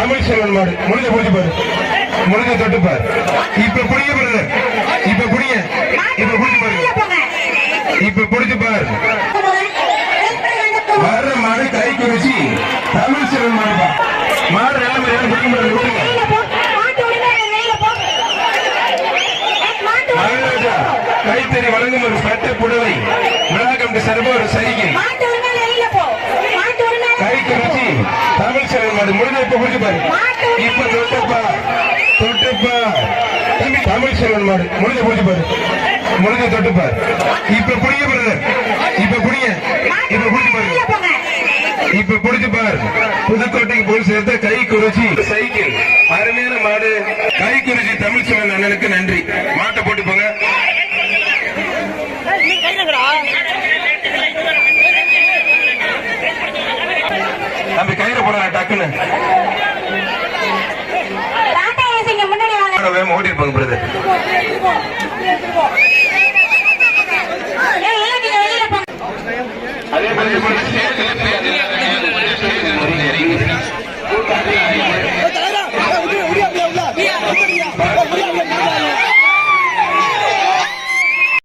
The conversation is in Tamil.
தமிழ் செல்வன் மாடு முடிஞ்ச புடிச்சு பாரு, முடிஞ்ச தொட்டு பாரு. இப்ப புடிங்க பிரதர், இப்ப புடிங்க, இப்ப புடிச்சு பாரு, இப்ப புடிச்சு பாரு. வர்ற மாடு கை குறிச்சி தமிழ் செல்வன் மாடு. மாடு நல்ல மாதிரி பிடிக்க முடியாது. மகாராஜா கைத்தறி வழங்கும் ஒரு பட்ட புடவை விழாக்கம் சார்பாக ஒரு சைக்கிள் கை குறிச்சி தமிழ் செல்வன் மாடு. முடிஞ்ச இப்ப புடிச்சு பாரு, இப்ப தொட்டப்பா தொட்டப்பா தம்பி தமிழ் செல்வன் மாடு. முடிஞ்ச புடிச்சு பாரு, முடிஞ்ச தொட்டுப்பார். இப்ப புடிங்க பிரதர், இப்ப புடிங்க, இப்ப புடிச்சு பாரு, இப்ப புடிச்சு பாரு. புதுக்கோட்டைக்கு போய் சேர்த்த கை குறிச்சி சைக்கிள் அருமையான மாடு. கை குறிச்சி தமிழ் செல்வன் அண்ணனுக்கு நன்றி. மாட்டை போட்டு போங்க. தம்பி கயிறு போட டக்குன்னு ஓடி இருப்பாங்க பிரதர். அதே மாதிரி